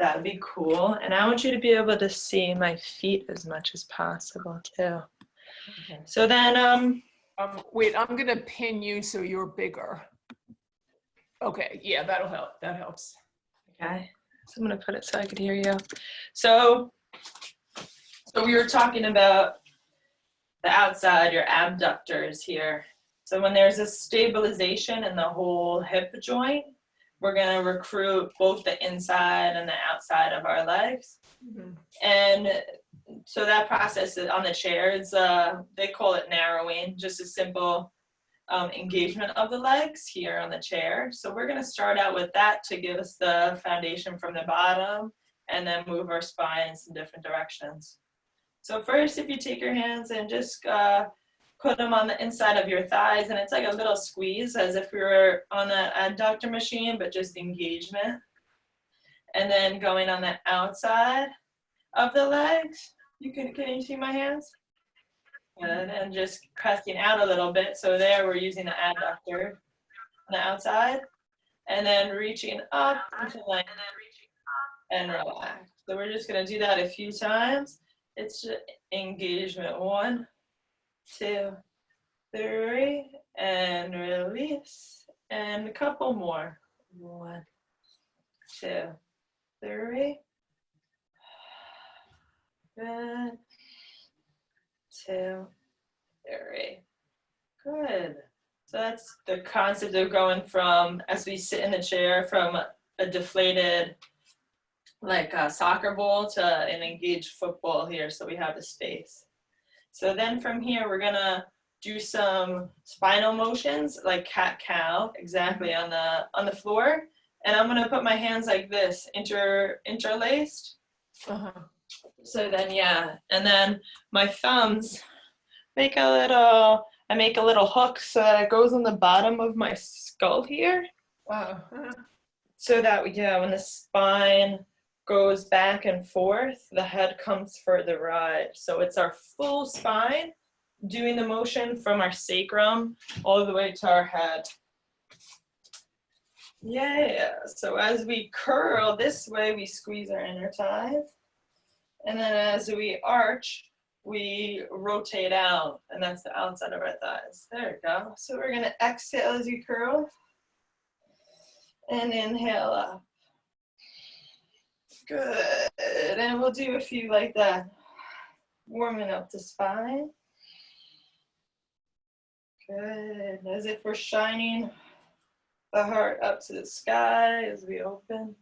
That would be cool. And I want you to be able to see my feet as much as possible too. Okay. So then, wait, I'm gonna pin you so you're bigger. Okay, yeah, that'll help. That helps. okay. So I'm gonna put it so I could hear you. So we were talking about the outside, your abductors here. So when there's a stabilization in the whole hip joint, we're going to recruit both the inside and the outside of our legs. Mm-hmm. And so that process on the chair is, they call it narrowing, just a simple engagement of the legs here on the chair. So we're going to start out with that to give us the foundation from the bottom and then move our spine in some different directions. So first, if you take your hands and just put them on the inside of your thighs, and it's like a little squeeze as if we were on the adductor machine, but just engagement. And then going on the outside of the legs. Can you see my hands? Good, and just pressing out a little bit. So there we're using the adductor on the outside. And then reaching up into line and relax. So we're just gonna do that a few times. It's just engagement. 1, 2, 3, and release. And a couple more. 1, 2, 3. Good. 2, 3. Good. So that's the concept of going from, as we sit in the chair, from a deflated, like a soccer ball to an engaged football here, so we have the space. So then from here, we're gonna do some spinal motions, like cat-cow, exactly on the floor. And I'm gonna put my hands like this, interlaced. So then, yeah, and then my thumbs make I make a little hook so that it goes on the bottom of my skull here. Wow. So that, yeah, when the spine goes back and forth, the head comes for the ride. So it's our full spine doing the motion from our sacrum all the way to our head. Yeah, so as we curl this way, we squeeze our inner thighs. And then as we arch, we rotate out, and that's the outside of our thighs. There we go. So we're gonna exhale as you curl, and inhale up. Good, and we'll do a few like that. Warming up the spine. Good, as if we're shining the heart up to the sky as we open.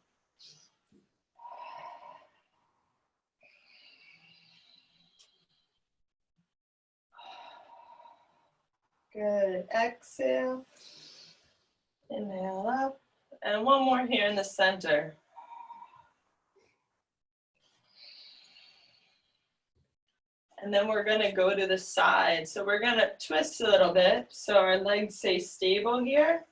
Good, exhale, inhale up, and one more here in the center. And then we're gonna go to the side. So we're gonna twist a little bit so our legs stay stable here.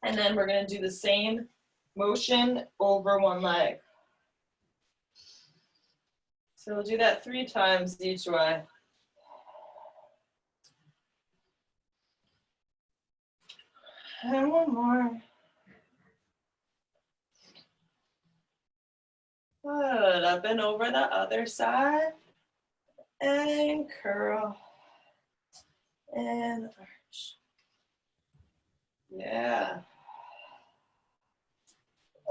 And then we're gonna do the same motion over one leg. So we'll do that 3 times each way. And one more. Good, up and over the other side. And curl. And arch. Yeah.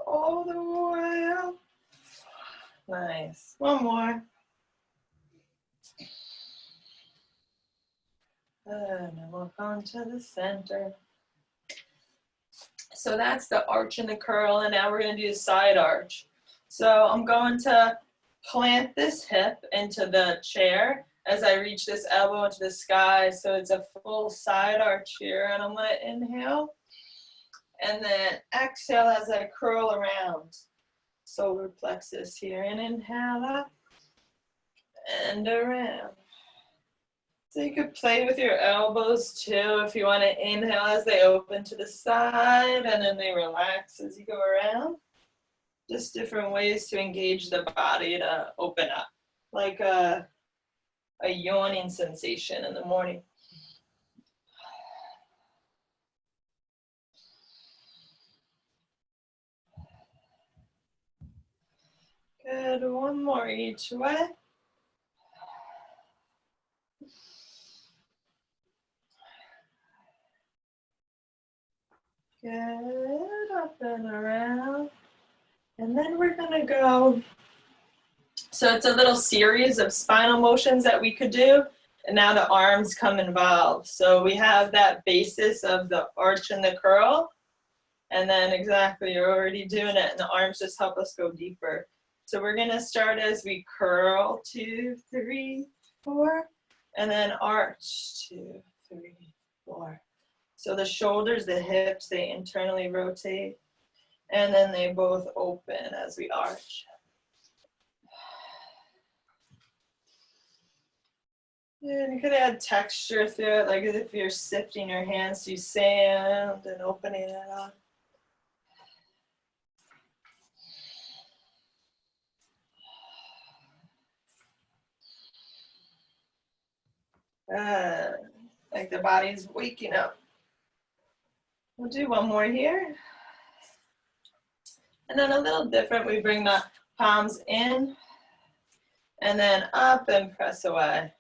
All the way up. Nice. One more. And then we'll come to the center. So that's the arch and the curl, and now we're going to do the side arch. So I'm going to plant this hip into the chair as I reach this elbow into the sky. So it's a full side arch here, and I'm going to inhale. And then exhale as I curl around. Solar plexus here, and inhale up and around. So you could play with your elbows too if you want to inhale as they open to the side and then they relax as you go around. Just different ways to engage the body to open up, like a yawning sensation in the morning. Good, one more each way. Good, up and around. And then we're gonna go, so it's a little series of spinal motions that we could do, and now the arms come involved. So we have that basis of the arch and the curl, and then exactly, you're already doing it, and the arms just help us go deeper. So we're gonna start as we curl, 2, 3, 4, and then arch, 2, 3, 4. So the shoulders, the hips, they internally rotate, and then they both open as we arch. And you could add texture through it, like as if you're sifting your hands through sand and opening it up. Like the body's waking up. We'll do one more here. And then a little different, we bring the palms in and then up and press away.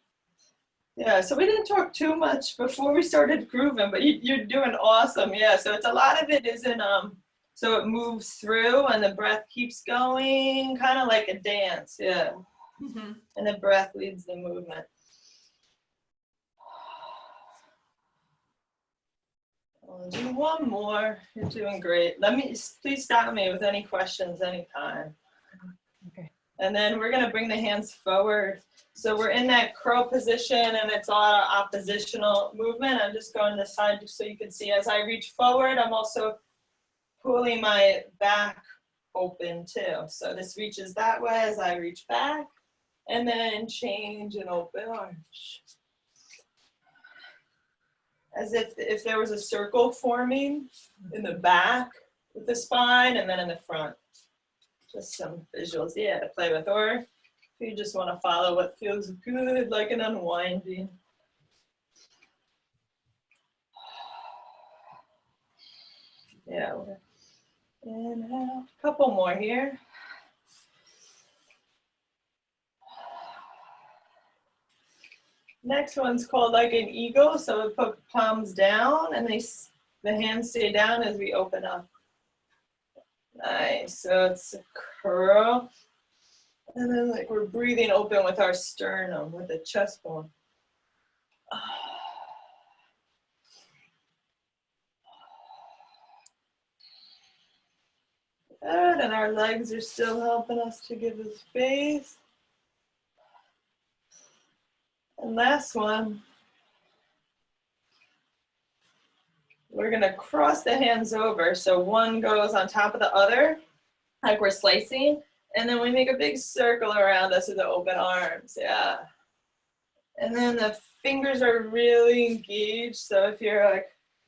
Yeah, so we didn't talk too much before we started grooving, but you're doing awesome. Yeah, so it's a lot of it is in, so it moves through and the breath keeps going, kind of like a dance, yeah. Mm-hmm. And the breath leads the movement. I'll do one more. You're doing great. Please stop me with any questions anytime. Okay. And then we're gonna bring the hands forward. So we're in that curl position and it's a lot of oppositional movement. I'm just going this side just so you can see as I reach forward, I'm also pulling my back open too. So this reaches that way as I reach back and then change and open arch. As if there was a circle forming in the back with the spine and then in the front. Just some visuals, yeah, to play with. Or if you just want to follow what feels good, like an unwinding. Yeah, and a couple more here. Next one's called like an eagle. So we put palms down and the hands stay down as we open up. Nice, so it's a curl. And then like we're breathing open with our sternum, with the chest bone. Good, and our legs are still helping us to give the space. And last one, we're gonna cross the hands over. So one goes on top of the other, like we're slicing. And then we make a big circle around us with the open arms, yeah. And then the fingers are really engaged. So if you're like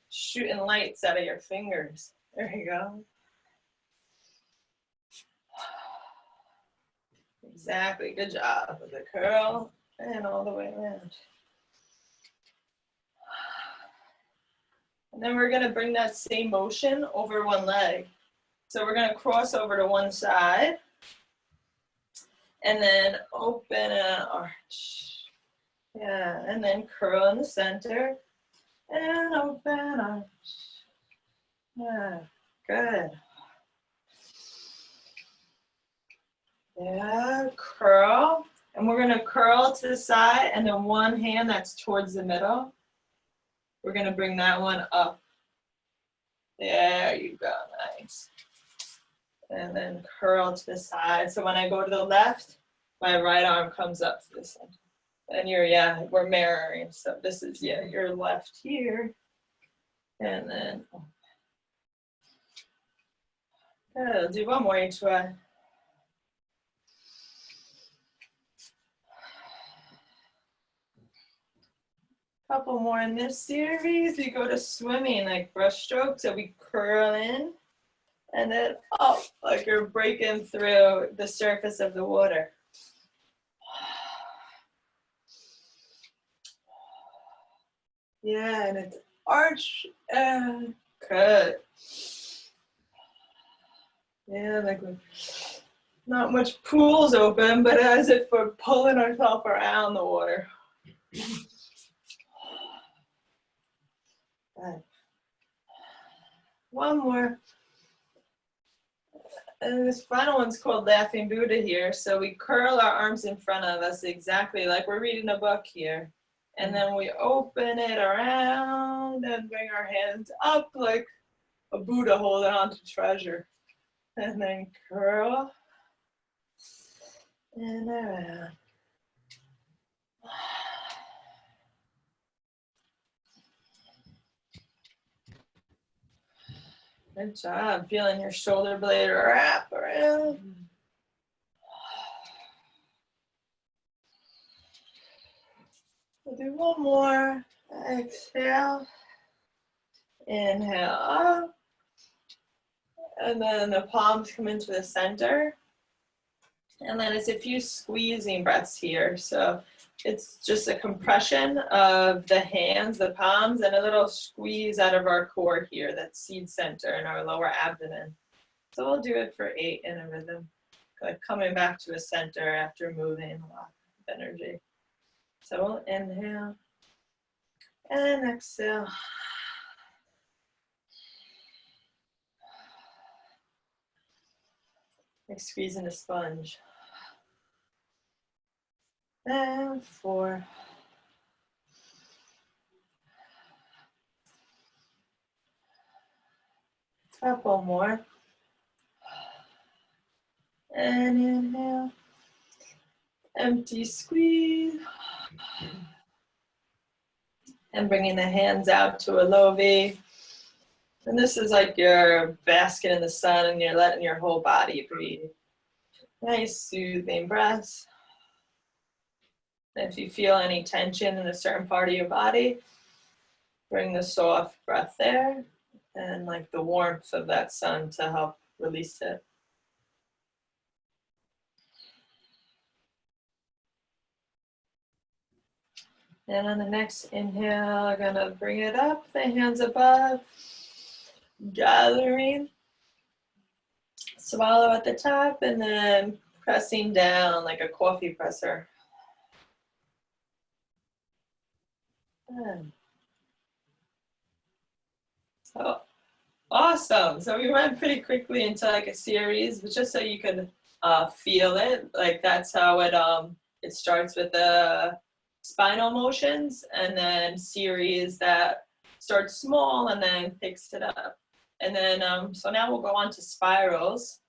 shooting lights out of your fingers, there you go. Exactly, good job with the curl and all the way around. And then we're gonna bring that same motion over one leg. So we're gonna cross over to one side and then open and arch. Yeah, and then curl in the center and open arch. Yeah, good. Yeah, curl. And we're gonna curl to the side and then one hand that's towards the middle. We're gonna bring that one up. There you go, nice. And then curl to the side. So when I go to the left, my right arm comes up to the center. And we're mirroring. So this is, your left here. And then, good, do one more each way. Couple more in this series. We go to swimming, like brushstroke. So we curl in and then up, like you're breaking through the surface of the water. Yeah, and it's arch and cut. Yeah, like Not much pools open, but as if we're pulling ourselves around the water. Good. One more. And this final one's called Laughing Buddha here. So we curl our arms in front of us exactly like we're reading a book here. And then we open it around and bring our hands up like a Buddha holding on to treasure. And then curl and around. Good job. Feeling your shoulder blade wrap around. We'll do one more. Exhale. Inhale up. And then the palms come into the center. And then it's a few squeezing breaths here. So it's just a compression of the hands, the palms, and a little squeeze out of our core here, that seed center in our lower abdomen. So we'll do it for 8 in a rhythm, like coming back to a center after moving a lot of energy. So we'll inhale and exhale. Like squeezing a sponge. And 4. Couple more. And inhale. Empty squeeze. And bringing the hands out to a low V. And this is like you're basking in the sun and you're letting your whole body breathe. Nice soothing breaths. If you feel any tension in a certain part of your body, bring the soft breath there and like the warmth of that sun to help release it. And on the next inhale, I'm gonna bring it up, the hands above, gathering. Swallow at the top and then pressing down like a coffee presser. Good. So awesome. So we went pretty quickly into like a series, but just so you could feel it. Like that's how it starts with the spinal motions, and then series that starts small and then picks it up. And then so now we'll go on to spirals.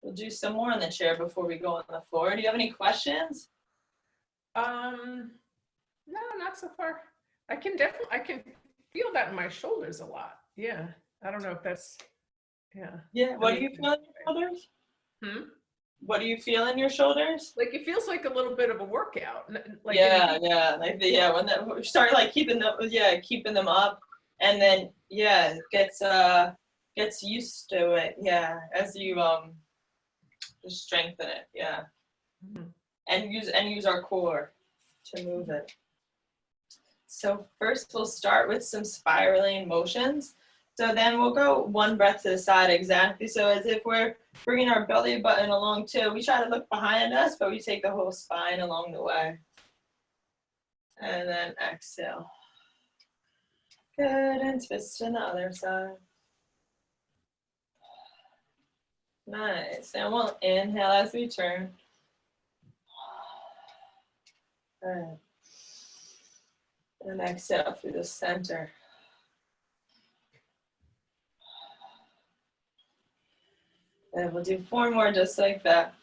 We'll do some more on the chair before we go on the floor. Do you have any questions? No, not so far. I can feel that in my shoulders a lot. Yeah. I don't know if that's, yeah. Yeah. What do you feel in your shoulders? What do you feel in your shoulders? Like it feels like a little bit of a workout. Like yeah. Like when we start like keeping them up, and then it gets used to it. Yeah, as you just strengthen it. Yeah, and use our core to move it. So first we'll start with some spiraling motions. So then we'll go one breath to the side exactly. So as if we're bringing our belly button along too. We try to look behind us, but we take the whole spine along the way. And then exhale. Good, and twist to the other side. Nice, and we'll inhale as we turn. Good. And exhale through the center. And we'll do 4 more just like that.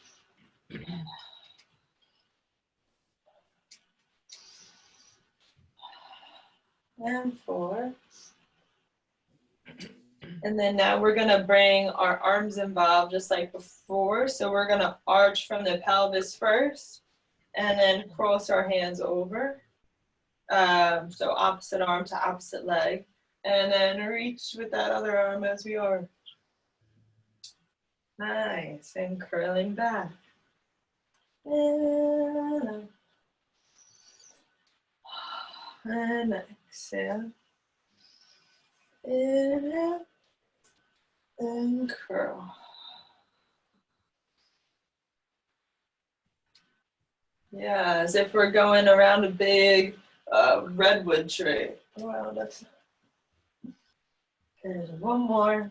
And 4. And then now we're gonna bring our arms involved just like before. So we're gonna arch from the pelvis first and then cross our hands over. So opposite arm to opposite leg. And then reach with that other arm as we are. Nice, and curling back. And exhale. Inhale. And curl. Yeah, as if we're going around a big redwood tree. Wow, that's. There's one more.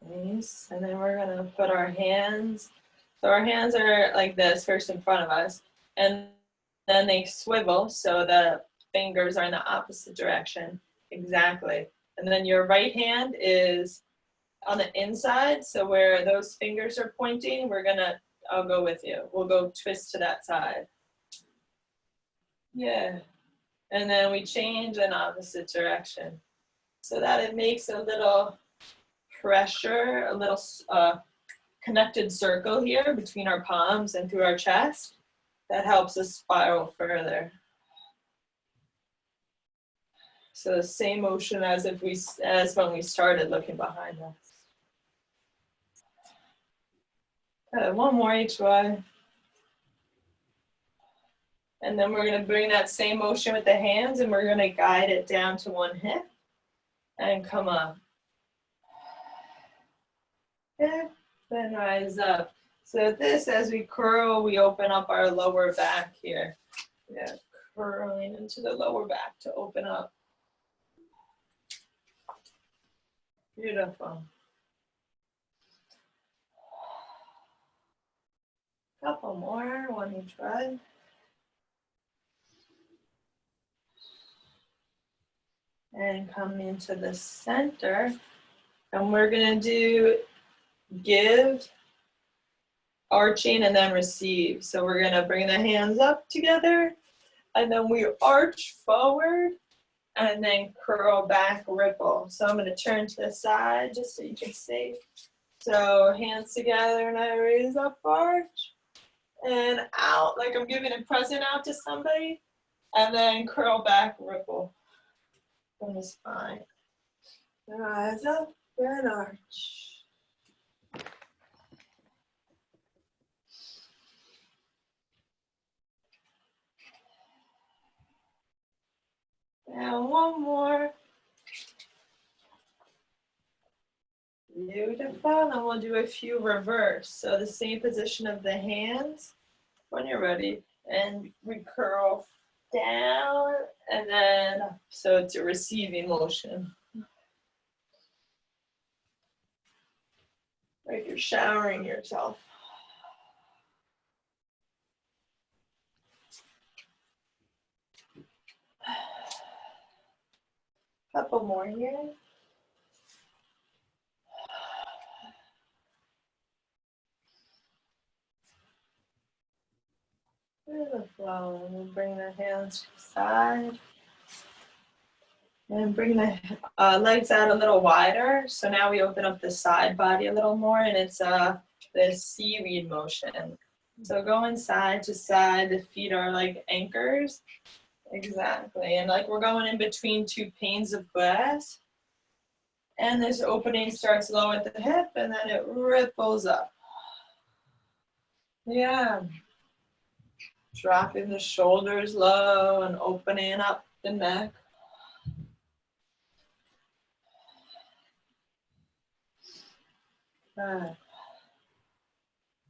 Nice. And then we're gonna put our hands. So our hands are like this, first in front of us, and then they swivel so the fingers are in the opposite direction. Exactly. And then your right hand is on the inside, so where those fingers are pointing, I'll go with you. We'll go twist to that side. Yeah. And then we change in opposite direction so that it makes a little pressure, a little connected circle here between our palms and through our chest. That helps us spiral further. So the same motion as when we started looking behind us. One more each way. And then we're going to bring that same motion with the hands and we're going to guide it down to one hip and come up. Hip, then rise up. So this, as we curl, we open up our lower back here. Yeah, curling into the lower back to open up. Beautiful. Couple more, one each way. And come into the center. And we're gonna do give, arching, and then receive. So we're gonna bring the hands up together, and then we arch forward, and then curl back, ripple. So I'm gonna turn to the side just so you can see. So hands together, and I raise up, arch, and out, like I'm giving a present out to somebody, and then curl back, ripple from the spine. Rise up and arch. And one more. Beautiful. And we'll do a few reverse. So the same position of the hands when you're ready. And we curl down and then up. So it's a receiving motion. Like you're showering yourself. Couple more here. Beautiful. And we'll bring the hands to the side. And bring the legs out a little wider. So now we open up the side body a little more, and it's the seaweed motion. So going side to side, the feet are like anchors. Exactly. And like we're going in between two panes of glass. And this opening starts low at the hip, and then it ripples up. Yeah. Dropping the shoulders low and opening up the neck.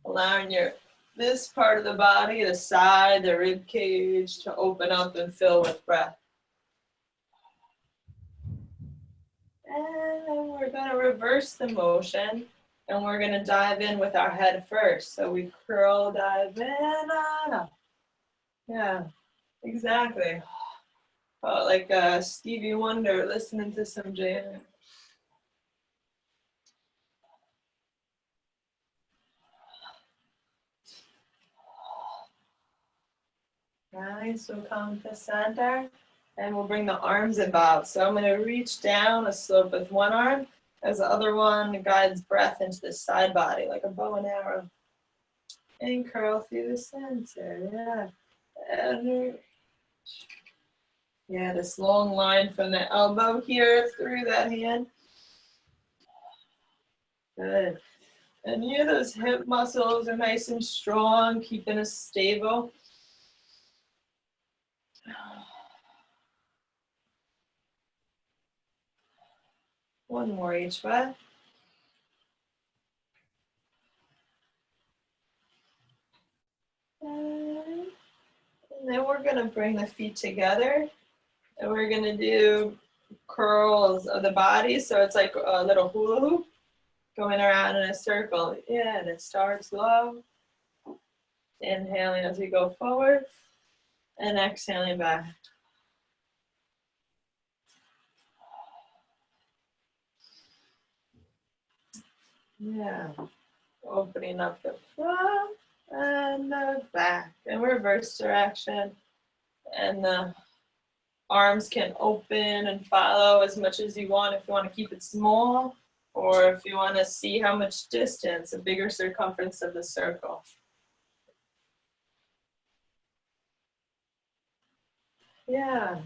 Allowing this part of the body, the side, the rib cage, to open up and fill with breath. And then we're going to reverse the motion, and we're going to dive in with our head first. So we curl, dive in, on up. Yeah, exactly. Oh, like Stevie Wonder listening to some jam. Nice, we'll come to center, and we'll bring the arms about. So I'm going to reach down a slope with one arm, as the other one guides breath into the side body, like a bow and arrow. And curl through the center, yeah. And yeah, this long line from the elbow here through that hand. Good. And yeah, those hip muscles are nice and strong, keeping us stable. One more each way. And then we're gonna bring the feet together and we're gonna do curls of the body. So it's like a little hula hoop going around in a circle. Yeah, and it starts low. Inhaling as we go forward and exhaling back. Yeah, opening up the front and the back in reverse direction. And the arms can open and follow as much as you want if you want to keep it small, or if you want to see how much distance, a bigger circumference of the circle. Yeah.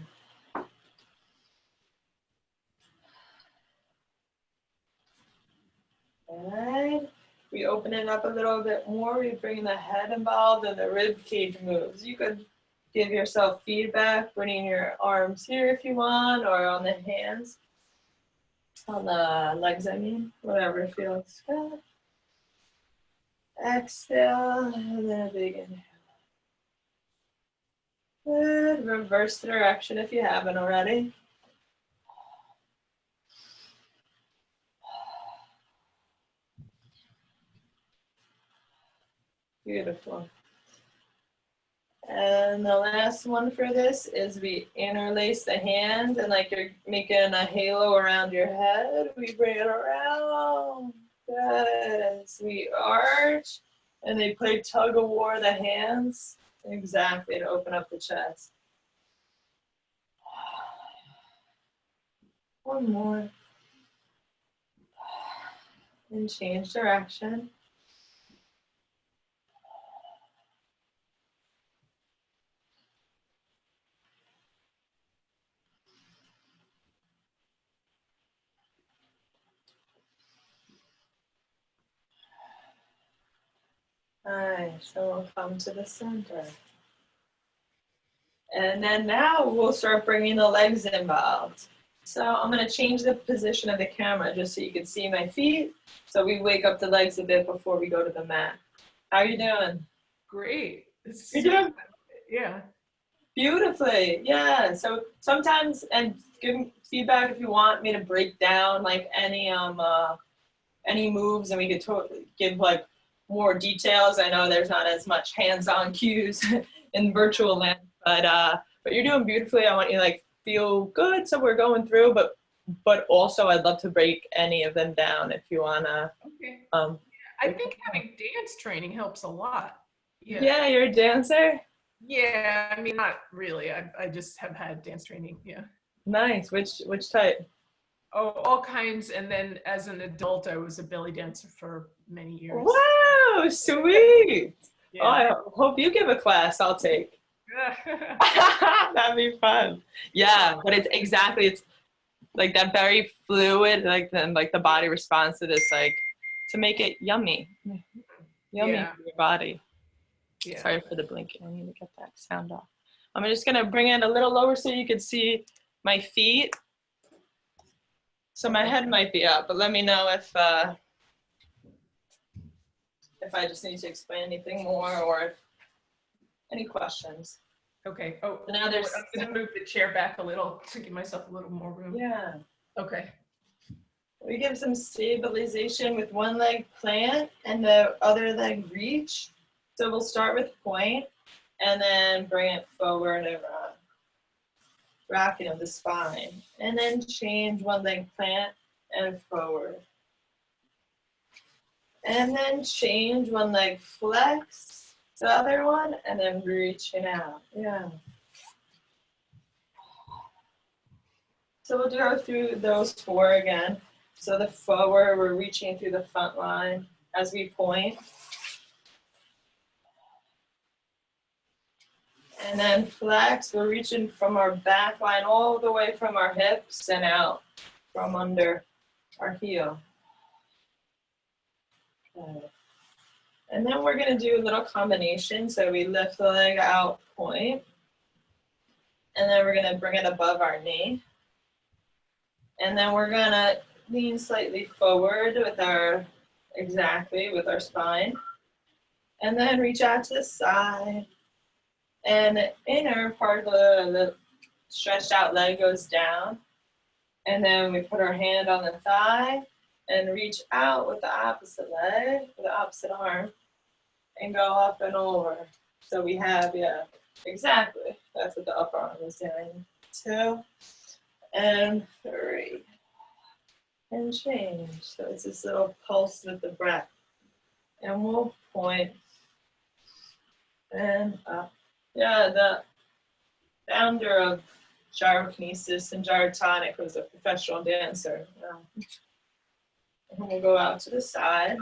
Alright, we open it up a little bit more. We bring the head involved and the rib cage moves. You could give yourself feedback, bringing your arms here if you want, or on the hands, on the legs, I mean, whatever feels good. Exhale, and then a big inhale. Good, reverse direction if you haven't already. Beautiful. And the last one for this is we interlace the hands and like you're making a halo around your head. We bring it around. Good. So we arch and they play tug of war the hands. Exactly, to open up the chest. One more. And change direction. Alright, so we'll come to the center. And then now we'll start bringing the legs involved. So I'm going to change the position of the camera just so you can see my feet. So we wake up the legs a bit before we go to the mat. How are you doing? Great. You're doing Yeah. beautifully. Yeah. So sometimes, and give me feedback if you want me to break down like any moves, and we could totally give like more details. I know there's not as much hands-on cues in virtual land, but you're doing beautifully. I want you to like feel good. So we're going through, but also I'd love to break any of them down if you wanna. Okay. I think having dance training helps a lot. Yeah, you're a dancer? Yeah, I mean, not really. I just have had dance training, yeah. Nice. Which type? Oh, all kinds. And then as an adult, I was a belly dancer for many years. Wow, sweet. Yeah. Oh, I hope you give a class I'll take. That'd be fun. Yeah, but it's like that very fluid, like then like the body responds to this, like to make it yummy for your body. Yeah. Sorry for the blinking. I need to get that sound off. I'm just gonna bring it a little lower so you can see my feet. So my head might be up, but let me know if I just need to explain anything more or if any questions. Okay. Oh, now I'm gonna move the chair back a little to give myself a little more room. Yeah. Okay. We give some stabilization with one leg plant and the other leg reach. So we'll start with point and then bring it forward and rocking of the spine. And then change one leg plant and forward. And then change one leg flex, the other one, and then reaching out. Yeah. So we'll go through those 4 again. So the forward, we're reaching through the front line as we point. And then flex, we're reaching from our back line all the way from our hips and out from under our heel. Okay. And then we're gonna do a little combination. So we lift the leg out, point, and then we're gonna bring it above our knee. And then we're gonna lean slightly forward with our spine. And then reach out to the side. And the inner part of the stretched out leg goes down. And then we put our hand on the thigh and reach out with the opposite leg, with the opposite arm, and go up and over. So we have, yeah, exactly. That's what the upper arm is doing. 2 and 3. And change. So it's this little pulse with the breath. And we'll point and up. Yeah, the founder of gyrokinesis and gyrotonic was a professional dancer. And we'll go out to the side.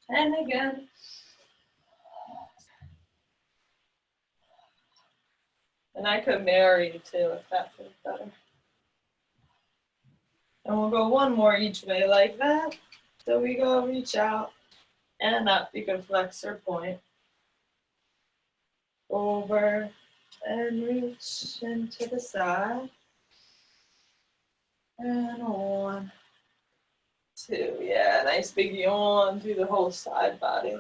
And again. And I could mirror you too if that feels better. And we'll go one more each way like that. So we go reach out and up. You can flex or point. Over and reach into the side. And 1, 2. Yeah, nice big yawn through the whole side body.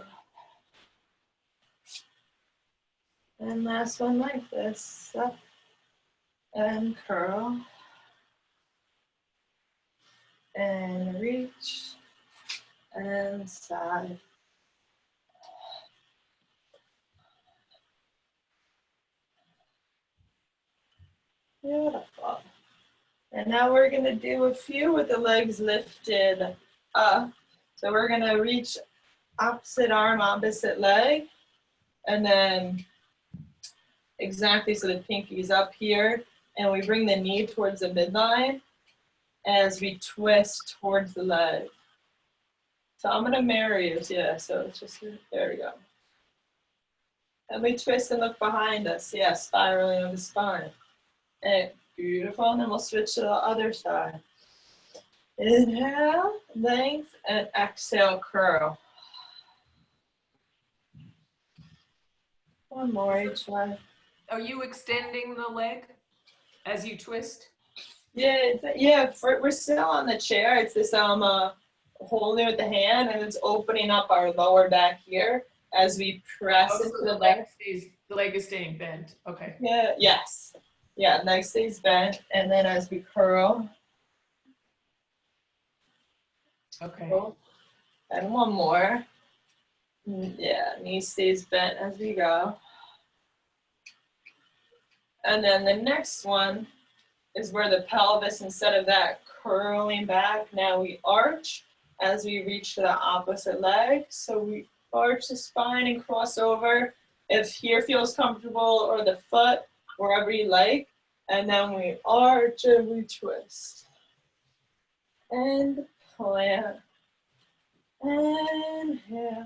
And last one like this. Up and curl. And reach. And side. Beautiful. And now we're going to do a few with the legs lifted up. So we're going to reach opposite arm, opposite leg. And then exactly, so the pinky's up here. And we bring the knee towards the midline as we twist towards the leg. So I'm going to mirror you. Yeah, so it's just, there we go. And we twist and look behind us. Yeah, spiraling on the spine. And beautiful. And then we'll switch to the other side. Inhale, length, and exhale, curl. One more each way. Are you extending the leg as you twist? Yeah, we're still on the chair. It's this holding with the hand, and it's opening up our lower back here as we press into the leg. The leg is staying bent. Okay. Yeah, yes. Yeah, leg stays bent, and then as we curl. Okay. And one more. Yeah, knee stays bent as we go. And then the next one is where the pelvis, instead of that curling back, now we arch as we reach to the opposite leg. So we arch the spine and cross over. If here feels comfortable, or the foot, wherever you like. And then we arch and we twist. And plant. And yeah.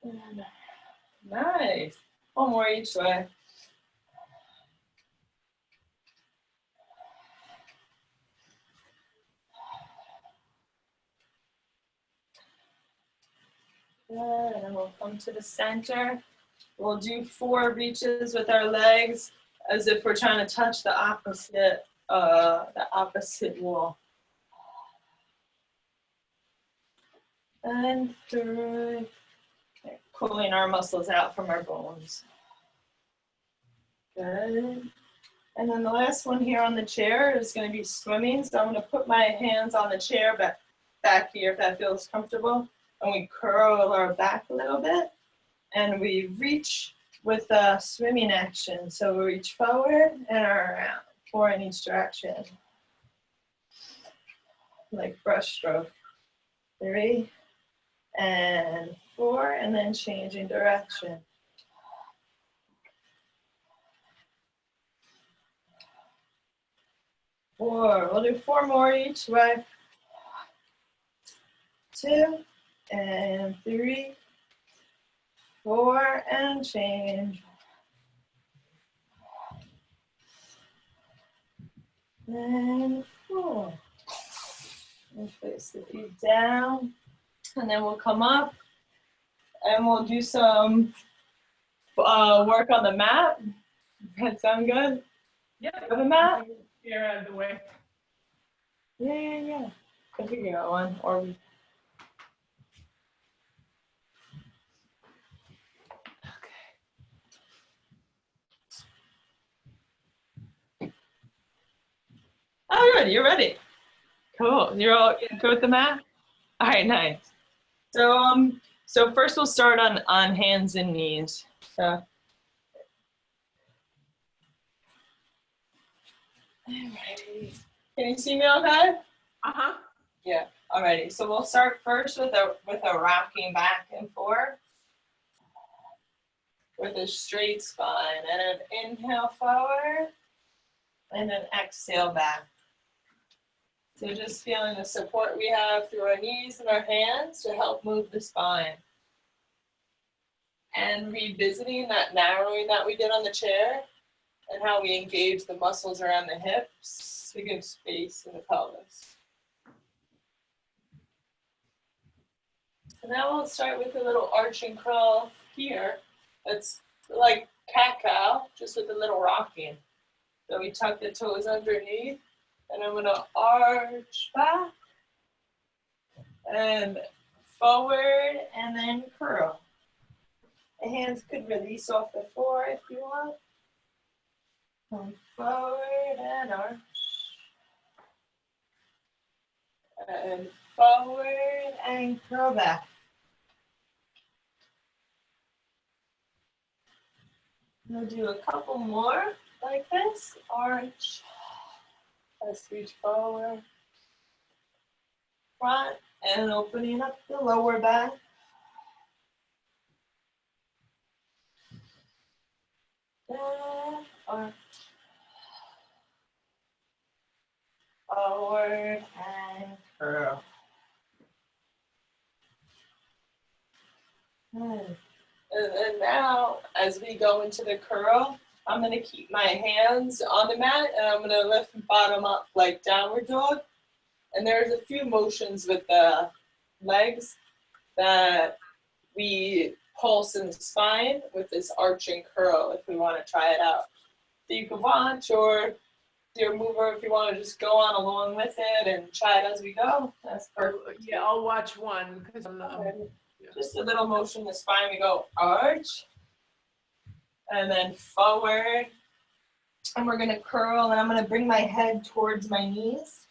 And nice. One more each way. Good, and then we'll come to the center. We'll do 4 reaches with our legs as if we're trying to touch the opposite wall. And through, pulling our muscles out from our bones. Good. And then the last one here on the chair is going to be swimming. So I'm going to put my hands on the chair back here if that feels comfortable. And we curl our back a little bit. And we reach with a swimming action. So we reach forward and around, 4 in each direction. Like brushstroke. 3 and 4, and then changing direction. 4, we'll do 4 more each way. 2 and 3, 4, and change. And 4. And face the feet down. And then we'll come up and we'll do some work on the mat. Does that sound good? Yeah. On the mat? You're out of the way. Yeah. I think you got one. Or Oh, good. You're ready. Cool. You're all good with the mat? All right, nice. So first we'll start on hands and knees. So. Alrighty. Can you see me okay? Uh-huh. Yeah. Alrighty. So we'll start first with a rocking back and forth with a straight spine, and an inhale forward and an exhale back. So just feeling the support we have through our knees and our hands to help move the spine. And revisiting that narrowing that we did on the chair and how we engage the muscles around the hips to give space in the pelvis. So now we'll start with a little arch and curl here. That's like cat-cow, just with a little rocking. So we tuck the toes underneath, and I'm gonna arch back and forward and then curl. The hands could release off the floor if you want. Come forward and arch. And forward and curl back. We'll do a couple more like this. Arch. Let's reach forward. Front and opening up the lower back. Arch. Forward and curl. And then now, as we go into the curl, I'm going to keep my hands on the mat and I'm going to lift bottom up like downward dog. And there's a few motions with the legs that we pulse in the spine with this arch and curl if we want to try it out. So you can watch or do your mover if you want to just go on along with it and try it as we go. That's perfect. Yeah, I'll watch one because I'm not. Just a little motion in the spine. We go arch and then forward. And we're going to curl and I'm going to bring my head towards my knees.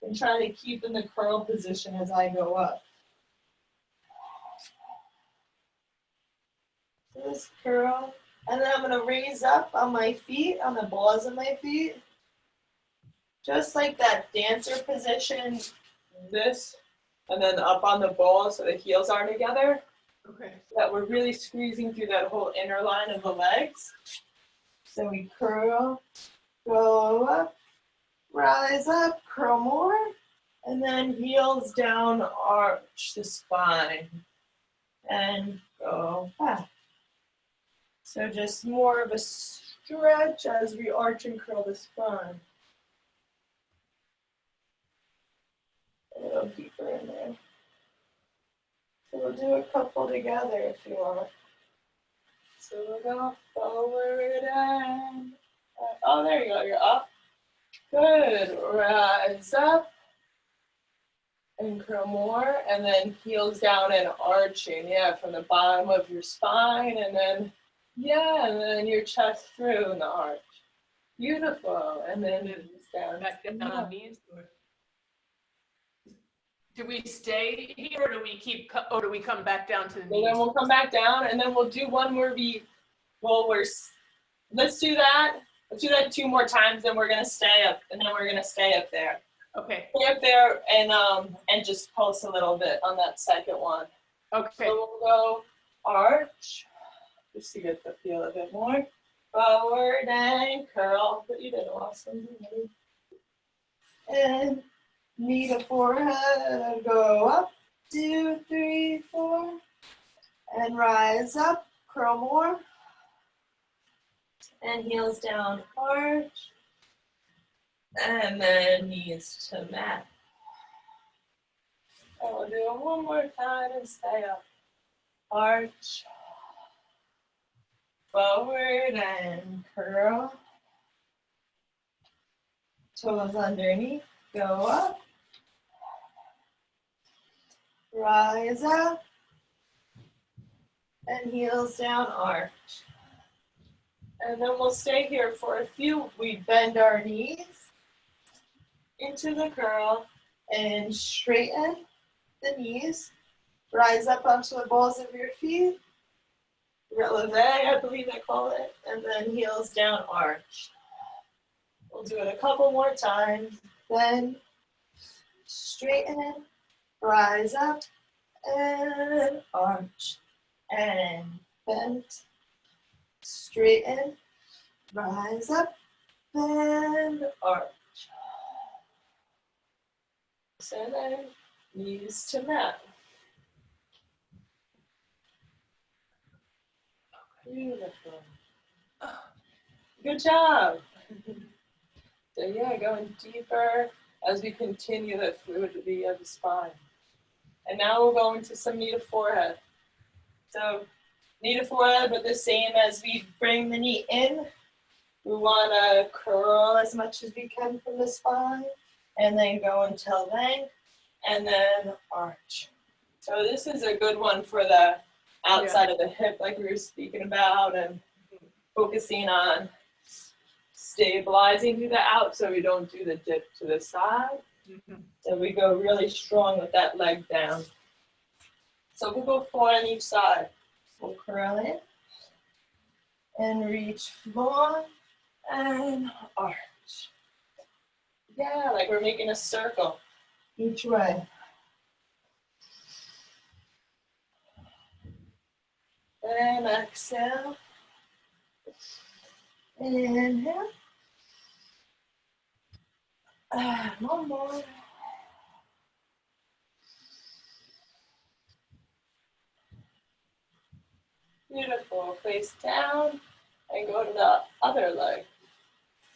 And try to keep in the curl position as I go up. Just curl. And then I'm going to raise up on my feet, on the balls of my feet. Just like that dancer position. This. And then up on the balls so the heels are together. Okay. So that we're really squeezing through that whole inner line of the legs. So we curl, go up, rise up, curl more, and then heels down, arch the spine, and go back. So just more of a stretch as we arch and curl the spine. A little deeper in there. So we'll do a couple together if you want. So we'll go forward and, oh, there you go, you're up. Good, rise up and curl more, and then heels down and arching, yeah, from the bottom of your spine, and then, yeah, and then your chest through in the arch. Beautiful, and then it's down. Back down on knees. Do we stay here, or do we keep, or do we come back down to the knees? So then we'll come back down, and then we'll do one where let's do that. Let's do that 2 more times, then we're gonna stay up, and then we're gonna stay up there. Okay. Stay up there and just pulse a little bit on that second one. Okay. So we'll go arch, just to get the feel a bit more. Forward and curl, but you did awesome. And knee to forehead, go up, 2, 3, 4, and rise up, curl more. And heels down, arch. And then knees to mat. And we'll do it one more time and stay up. Arch. Forward and curl. Toes underneath, go up. Rise up. And heels down, arch. And then we'll stay here for a few. We bend our knees. into the curl and straighten the knees. Rise up onto the balls of your feet. Releve, I believe I call it. And then heels down, arch. We'll do it a couple more times. Then straighten, rise up, and arch. And bend, straighten, rise up, and arch. So then, knees to mat. Beautiful. Good job. So yeah, going deeper as we continue the fluidity of the spine. And now we'll go into some knee to forehead. So knee to forehead, but the same as we bring the knee in. We want to curl as much as we can from the spine, and then go until length, and then arch. So this is a good one for the outside of the hip, like we were speaking about, and focusing on stabilizing through the out so we don't do the dip to the side. So we go really strong with that leg down. So we'll go 4 on each side. We'll curl in and reach long and arch. Yeah, like we're making a circle each way. And exhale. Inhale. One more. Beautiful. Face down and go to the other leg.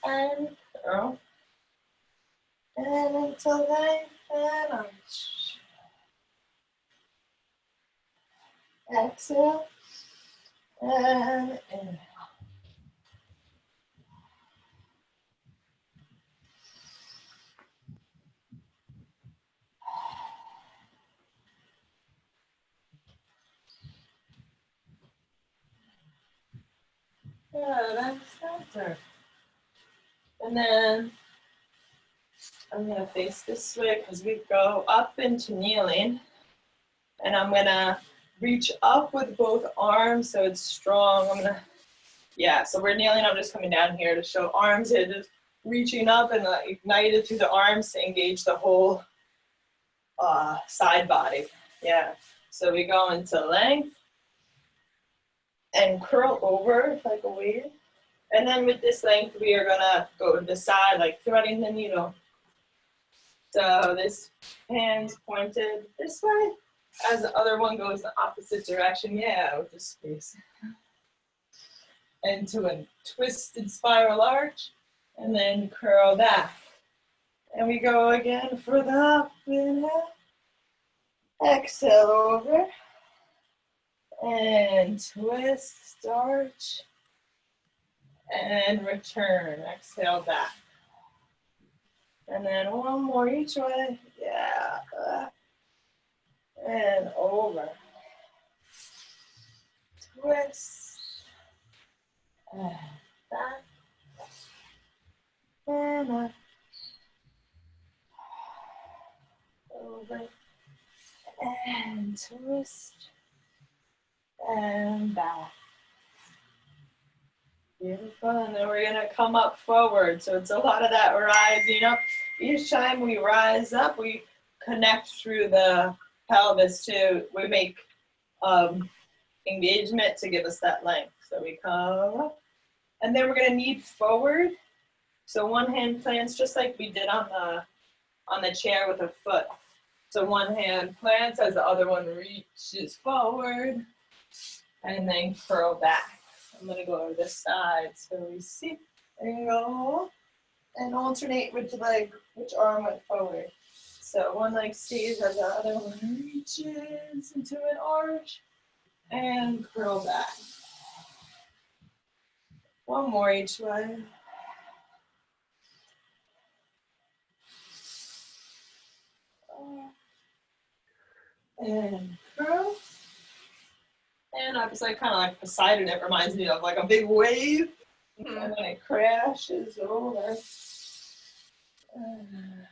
And curl. And until length and arch. Exhale. And inhale. Good, center. And then I'm going to face this way because we go up into kneeling. And I'm going to reach up with both arms so it's strong. I'm going to, yeah, so we're kneeling. I'm just coming down here to show arms here, just reaching up and ignited through the arms to engage the whole side body. Yeah, so we go into length and curl over like a wave. And then with this length, we are gonna go to the side, like threading the needle. So this hand's pointed this way, as the other one goes the opposite direction. Yeah, with the space. Into a twisted spiral arch, and then curl back. And we go again for the up, inhale. Exhale over. And twist, arch. And return. Exhale back. And then one more each way. Yeah. And over. Twist. And back. And up. Over. And twist. And back. Beautiful, and then we're gonna come up forward. So it's a lot of that rising up. Each time we rise up, we connect through the pelvis we make engagement to give us that length. So we come up, and then we're gonna knee forward. So one hand plants just like we did on the chair with a foot. So one hand plants as the other one reaches forward, and then curl back. I'm gonna go over this side. So we sit and go and alternate which arm went forward. So one leg stays as the other one reaches into an arch and curl back. One more each way. And curl. And I was like kind of like Poseidon. It reminds me of like a big wave. And then it crashes over.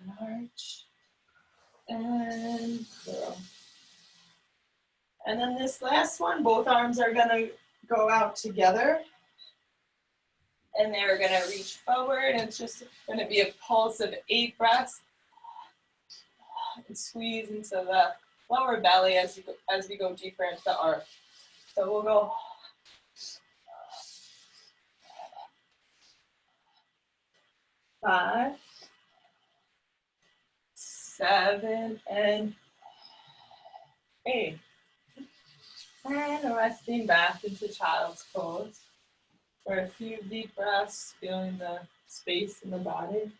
and arch, and curl. And then this last one, both arms are gonna go out together. And they're gonna reach forward, and it's just gonna be a pulse of 8 breaths. And squeeze into the lower belly as we go deeper into the arch. So we'll go 5, 7, and 8. And resting back into child's pose for a few deep breaths, feeling the space in the body.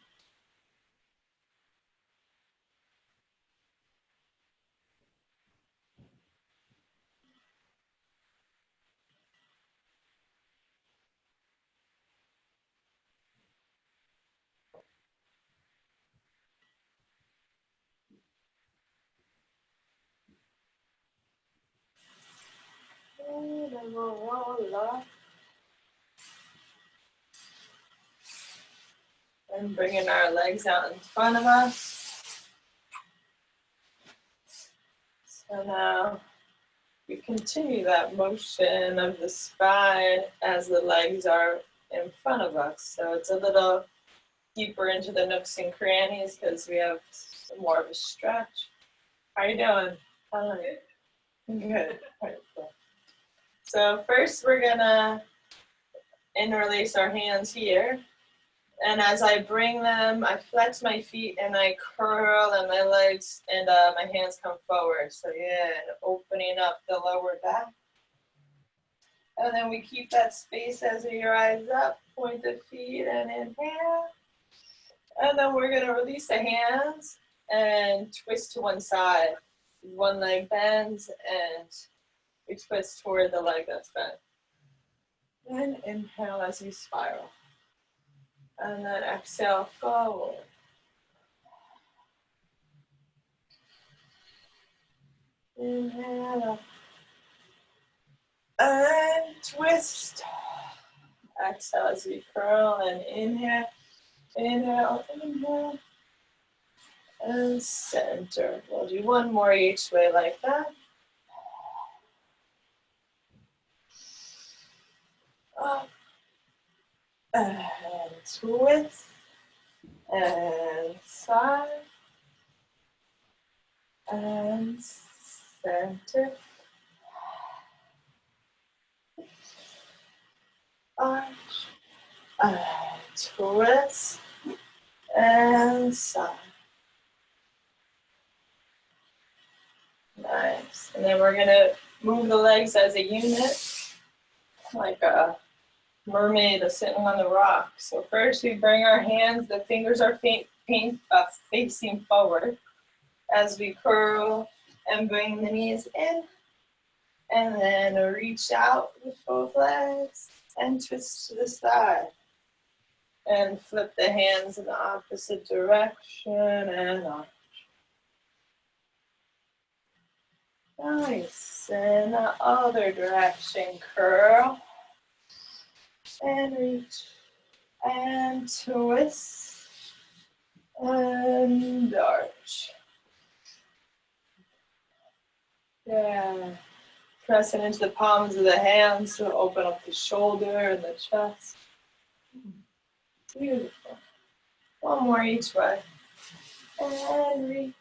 And then we'll roll up. And bringing our legs out in front of us. So now we continue that motion of the spine as the legs are in front of us. So it's a little deeper into the nooks and crannies because we have some more of a stretch. How are you doing? Good. Good. Right, cool. So first we're gonna interlace our hands here. And as I bring them, I flex my feet and I curl and my legs and my hands come forward. So yeah, opening up the lower back. And then we keep that space as we rise up, point the feet and inhale. And then we're gonna release the hands and twist to one side. One leg bends and we twist toward the leg that's bent. And inhale as you spiral. And then exhale forward. Inhale. And twist. Exhale as we curl and inhale. Inhale, inhale. And center. We'll do one more each way like that. Up. And twist. And side. And center. Arch. And twist. And side. Nice. And then we're going to move the legs as a unit, like a mermaid sitting on the rock. So first we bring our hands, the fingers are facing forward as we curl and bring the knees in. And then reach out with both legs and twist to the side. And flip the hands in the opposite direction and arch. Nice. In the other direction, curl. And reach. And twist. And arch. Yeah. Press it into the palms of the hands to open up the shoulder and the chest. Beautiful. One more each way. And reach.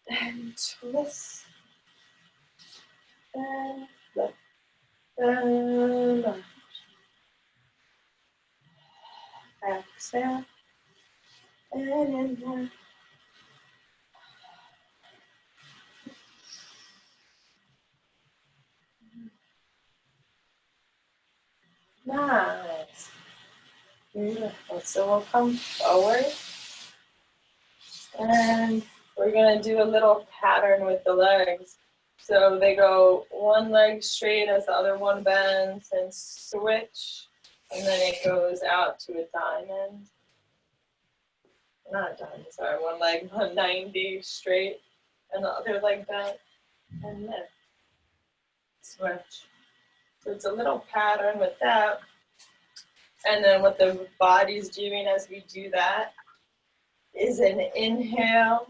And twist. And flip. And arch. Exhale. And inhale. Nice. Beautiful. So we'll come forward. And we're going to do a little pattern with the legs. So they go one leg straight as the other one bends and switch. And then it goes out to a diamond. Not a diamond, sorry. One leg 190 straight and the other leg bent. And then switch. So it's a little pattern with that. And then what the body's doing as we do that is an inhale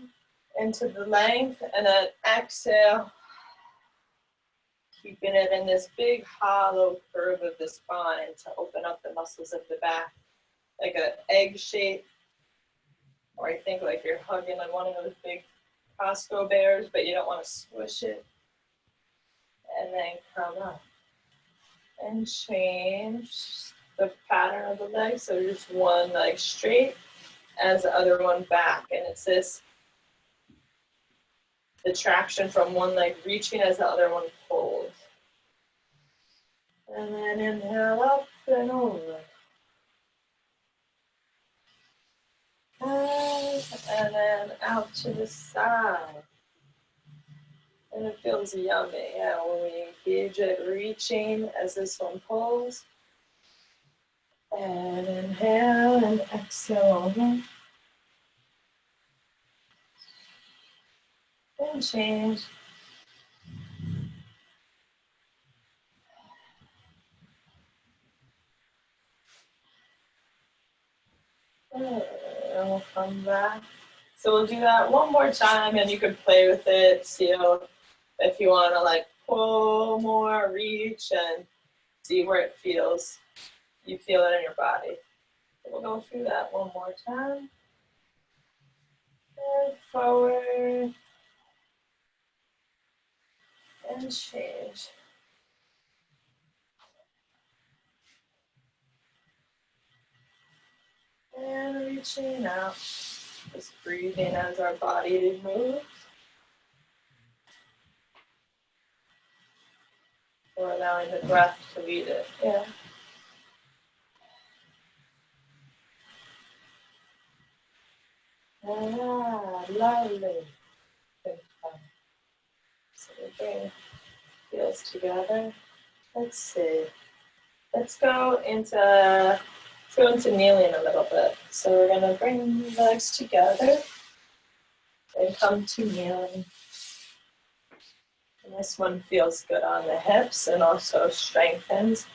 into the length and an exhale, keeping it in this big hollow curve of the spine to open up the muscles of the back, like an egg shape, or I think like you're hugging on one of those big Costco bears, but you don't want to squish it. And then come up and change the pattern of the leg. So just one leg straight as the other one back. And it's this, the traction from one leg reaching as the other one pulls. And then inhale up and over. And then out to the side. And it feels yummy, yeah, when we engage it, reaching as this one pulls. And inhale and exhale over. And change. And we'll come back. So we'll do that one more time, and you can play with it, see if you want to like pull more, reach, and see where it feels. You feel it in your body. We'll go through that one more time. And forward. And change. And reaching out. Just breathing as our body moves. Or allowing the breath to lead it. Yeah. Ah, lovely. Good fun. So we bring heels together. Let's see. Let's go into kneeling a little bit. So we're gonna bring the legs together and come to kneeling. And this one feels good on the hips and also strengthens.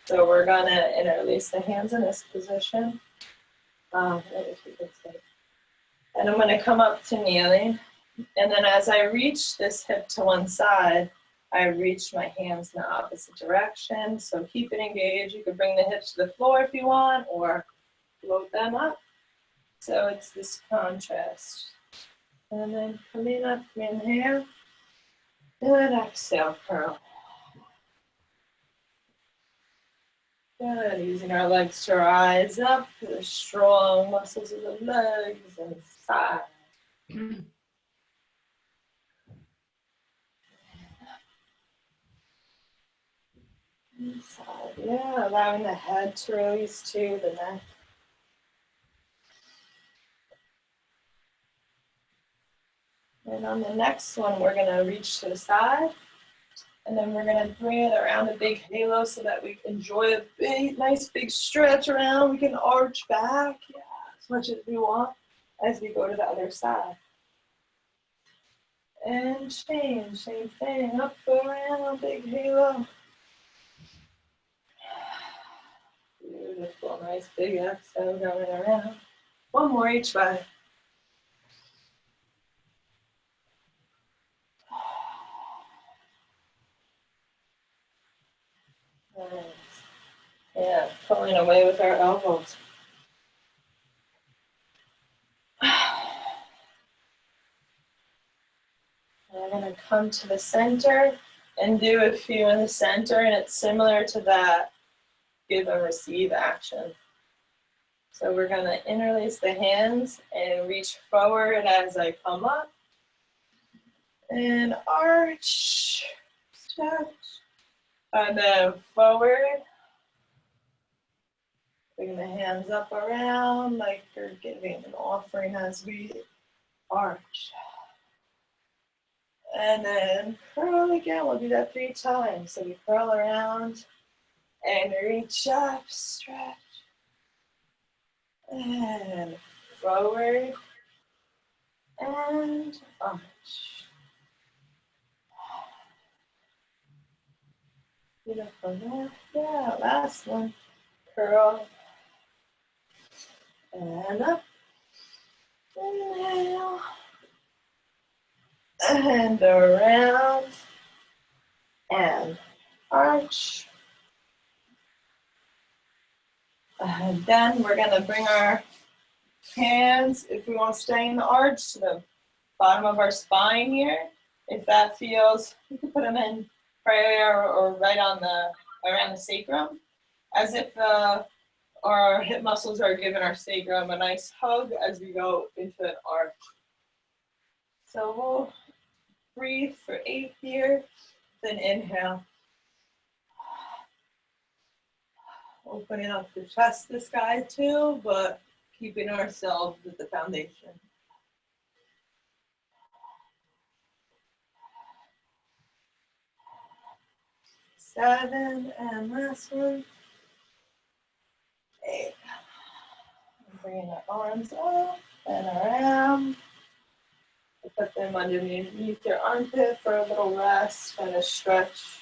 So we're gonna interlace the hands in this position. And I'm gonna come up to kneeling. And then as I reach this hip to one side, I reach my hands in the opposite direction. So keep it engaged. You can bring the hips to the floor if you want, or float them up. So it's this contrast. And then coming up, inhale. Good, exhale, curl. Good, using our legs to rise up to the strong muscles of the legs and side. Inside, yeah, allowing the head to release to the neck. And on the next one, we're gonna reach to the side, and then we're gonna bring it around a big halo so that we enjoy a big, nice big stretch around. We can arch back, yeah, as much as we want as we go to the other side. And change, same thing, up, around, big halo. Beautiful, nice big exhale going around. One more each way. Nice. Yeah, pulling away with our elbows. We're going to come to the center and do a few in the center, and it's similar to that give and receive action. So we're going to interlace the hands and reach forward as I come up. And arch, stretch, and then forward. Bring the hands up around like you're giving an offering as we arch. And then curl again. We'll do that 3 times. So we curl around and reach up, stretch. And forward and arch. Beautiful. Yeah, last one. Curl and up. Inhale. And around. And arch. And then we're going to bring our hands, if we want to stay in the arch, to the bottom of our spine here. If that feels, you can put them in prayer or right on around the sacrum, as if our hip muscles are giving our sacrum a nice hug as we go into an arch. So we'll breathe for 8 here, then inhale. Opening up the chest this guy too, but keeping ourselves with the foundation. 7, and last one. 8. Bringing the arms up and around. Put them underneath your armpit for a little rest and a stretch.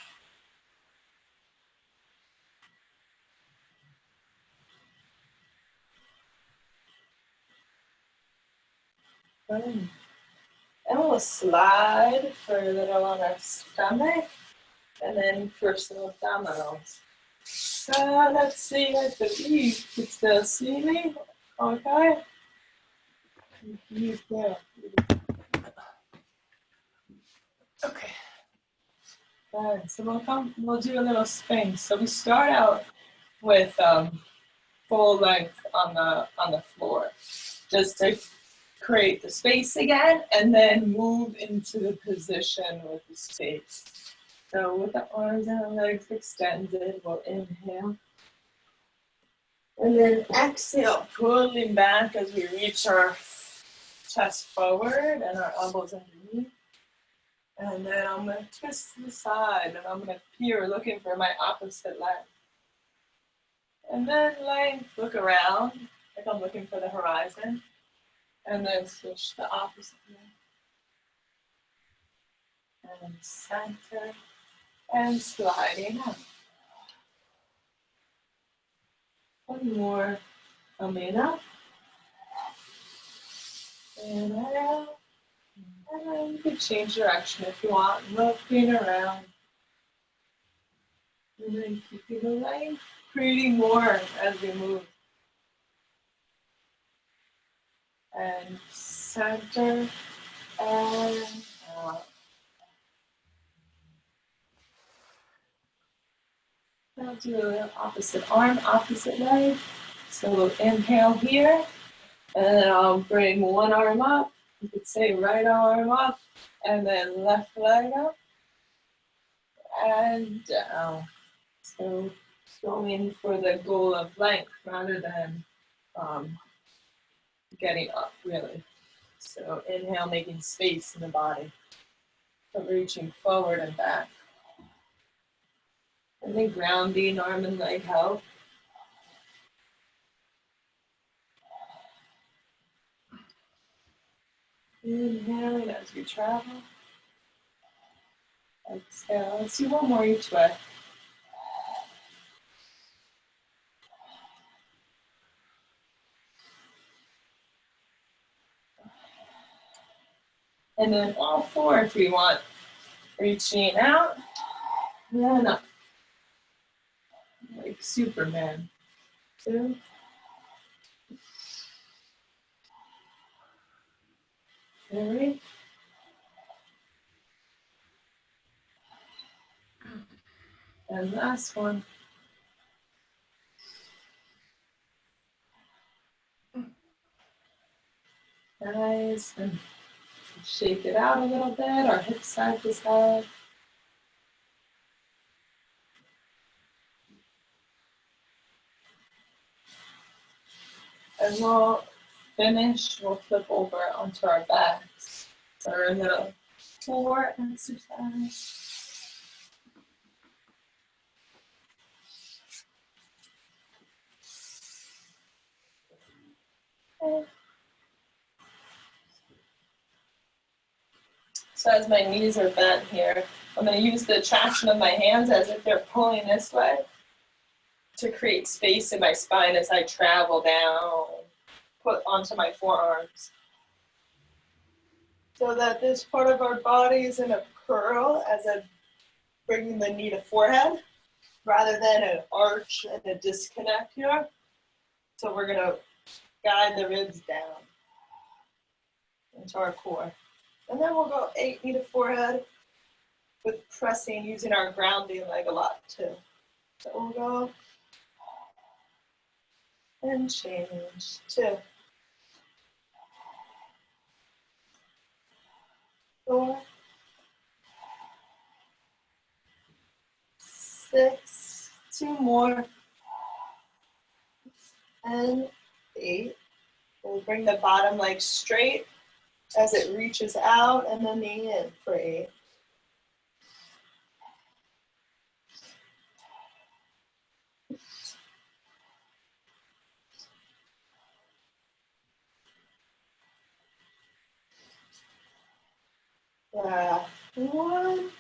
And we'll slide for a little on our stomach, and then for some abdominals. So let's see, I believe you can still see me. Okay. You can. Okay. All right, so we'll do a little spin. So we start out with full length on the floor, just to create the space again, and then move into the position with the space. So with the arms and the legs extended, we'll inhale. And then exhale, pulling back as we reach our chest forward and our elbows underneath. And then I'm going to twist to the side, and I'm going to peer, looking for my opposite leg. And then length, look around, like I'm looking for the horizon. And then switch the opposite leg. And center. And sliding out. One more. Coming up. And out. And then you can change direction if you want. Looking around. And then keeping the length. Creating more as we move. And center. And out. I'll do the opposite arm, opposite leg. So we'll inhale here, and then I'll bring one arm up. You could say right arm up, and then left leg up, and down. So going for the goal of length rather than getting up, really. So inhale, making space in the body. So reaching forward and back. And then grounding, arm and leg help. Inhaling as we travel. Exhale. Let's do one more each way. And then all 4 if we want. Reaching out and up. Like Superman. 2. 3. And last one. Nice. And shake it out a little bit, our hips side to side. And we'll finish, we'll flip over onto our backs for the 4 exercise. Okay. So as my knees are bent here, I'm going to use the traction of my hands as if they're pulling this way to create space in my spine as I travel down, put onto my forearms. so that this part of our body is in a curl as I'm bringing the knee to forehead rather than an arch and a disconnect here. So we're going to guide the ribs down into our core. And then we'll go 8 knee to forehead with pressing, using our grounding leg a lot too. So we'll go and change 2, 4, 6, 2 more, and 8. We'll bring the bottom leg straight as it reaches out and the knee in for 8. Last 1.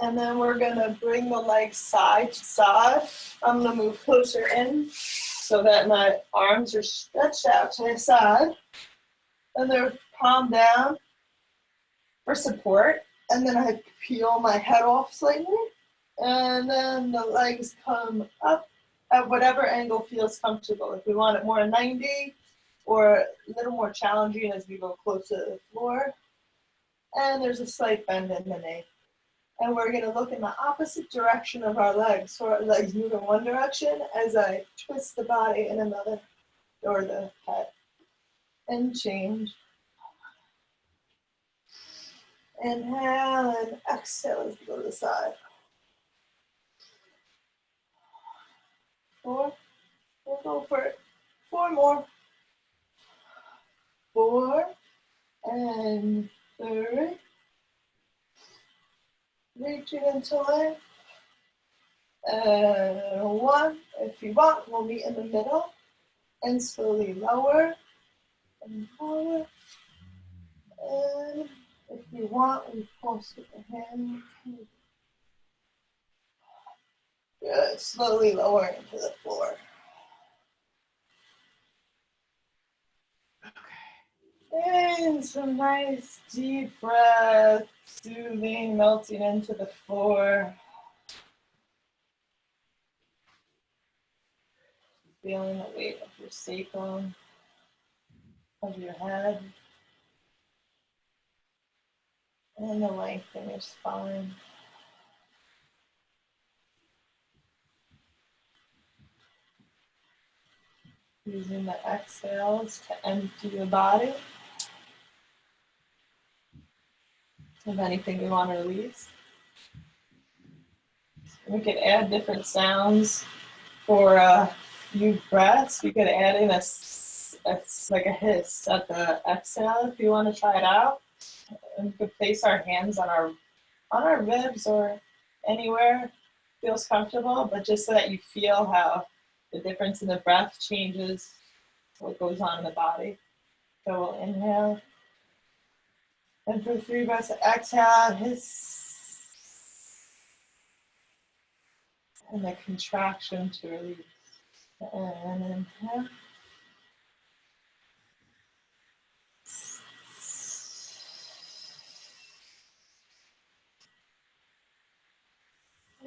And then we're gonna bring the legs side to side. I'm gonna move closer in so that my arms are stretched out to the side. And they're palm down for support. And then I peel my head off slightly. And then the legs come up at whatever angle feels comfortable. If we want it more 90 or a little more challenging as we go closer to the floor. And there's a slight bend in the knee. And we're going to look in the opposite direction of our legs. So our legs move in one direction as I twist the body in another, or the head. And change. Inhale and exhale as we go to the side. 4. We'll go for it. 4 more. 4. And 3. Reach it into length. And 1. If you want, we'll meet in the middle. And slowly lower. And lower. And if you want, we pulse with the hand. Good. Slowly lower into the floor. And some nice deep breath, soothing, melting into the floor. Feeling the weight of your sacrum, of your head, and the length in your spine. Using the exhales to empty your body of anything you want to release. We could add different sounds for a few breaths. You could add in like a hiss at the exhale if you want to try it out. And we could place our hands on our ribs or anywhere feels comfortable, but just so that you feel how the difference in the breath changes what goes on in the body. So we'll inhale. And for 3 breaths, exhale, hiss. And the contraction to release. And inhale.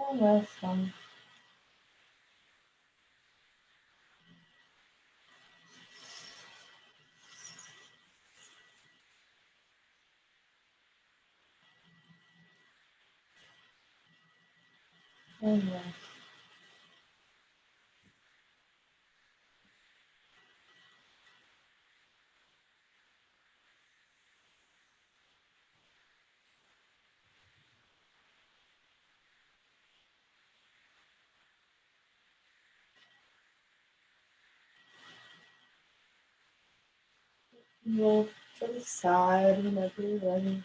And last one. And last. Roll to the side whenever you're ready.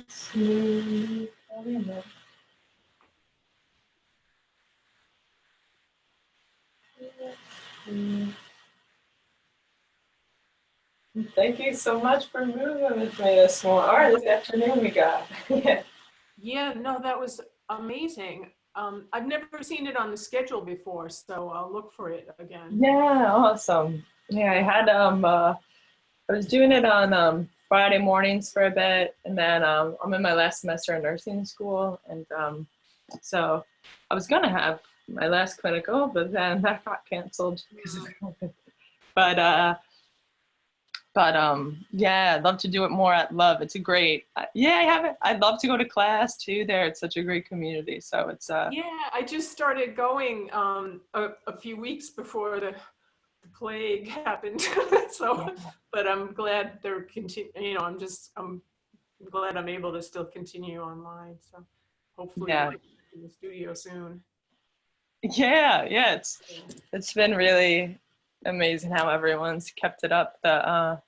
Smooth coming up. Thank you so much for moving with me this morning, or this afternoon we got. Yeah, no, that was amazing. I've never seen it on the schedule before, so I'll look for it again. Yeah, awesome. Yeah, I was doing it on Friday mornings for a bit, and then I'm in my last semester in nursing school, and so I was gonna have my last clinical, but then that got canceled because of COVID. But yeah, I'd love to do it more at Love. It's a great, yeah, I haven't. I'd love to go to class too there. It's such a great community. So it's Yeah, I just started going a few weeks before the plague happened. So, yeah. but I'm glad they're I'm glad I'm able to still continue online. So hopefully Yeah. we'll be in the studio soon. Yeah, it's been really amazing how everyone's kept it up, the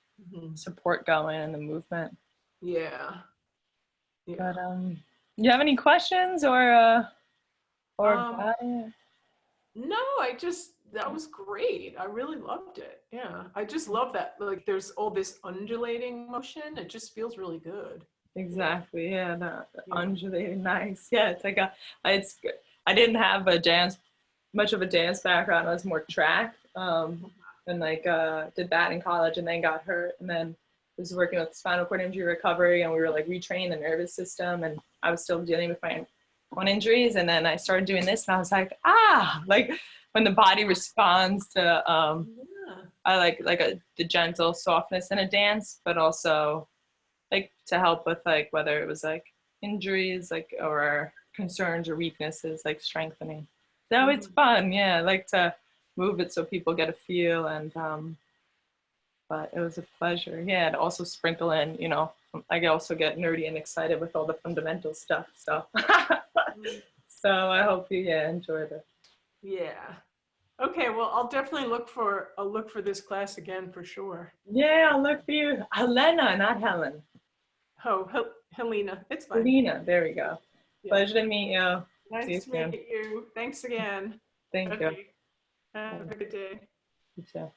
support going and the movement. Yeah. Yeah. But you have any questions or Um, about it? no, that was great. I really loved it. Yeah. I just love that. Like there's all this undulating motion. It just feels really good. Exactly. Yeah, the Yeah. undulating, nice. Yeah, it's like it's I didn't have much of a dance background. I was more track. And like did that in college and then got hurt and then was working with spinal cord injury recovery and we were like retraining the nervous system and I was still dealing with my own injuries and then I started doing this and I was like, like when the body responds to Yeah. I like the gentle softness in a dance, but also like to help with like whether it was like injuries like or concerns or weaknesses, like strengthening. So it's fun, yeah. I like to move it so people get a feel and but it was a pleasure. Yeah, to also sprinkle in, I also get nerdy and excited with all the fundamental stuff. So so I hope you enjoyed it. Yeah. Okay, well, I'll look for this class again for sure. Yeah, I'll look for you. Helena, not Helen. Oh, Helena, it's fine. Helena, there we go. Yeah. Pleasure to meet you. See you Nice to soon. meet you. Thanks again. Thank you. Okay. Have a good day. You too.